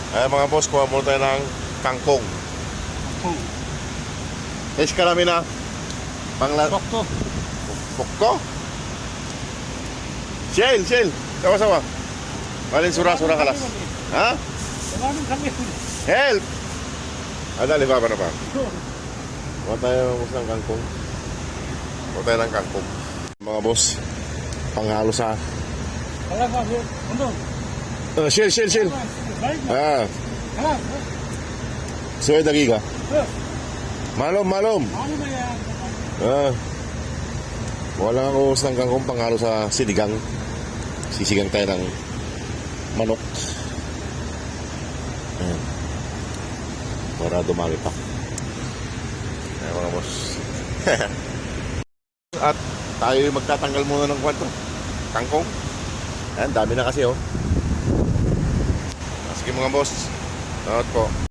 Ay mga boss, kuha muna tayo ng kangkong. Es karami na. Pangla... Dokto. Pokko? Shell. Sawa-sawa. Malin sura-sura kalas. Ha? Maraming kami. Help! Dali ba na pa? Kuha tayo ng kangkong. Kuha tayo ng kangkong. Mga boss, panghalo sa... Wala ba? Ano? Shell. Ah, suway dagiga. Malom. Ano ba yan? Wala nga kuhos ng kangkong panghalo sa sinigang. Sisigang tayo ng manok. Ayan. Para dumami pa. Ayan mga boss. At tayo magtatanggal muna ng kwanto. Kangkong. Ayan, dami na kasi oh. Sige mga boss. Salamat po.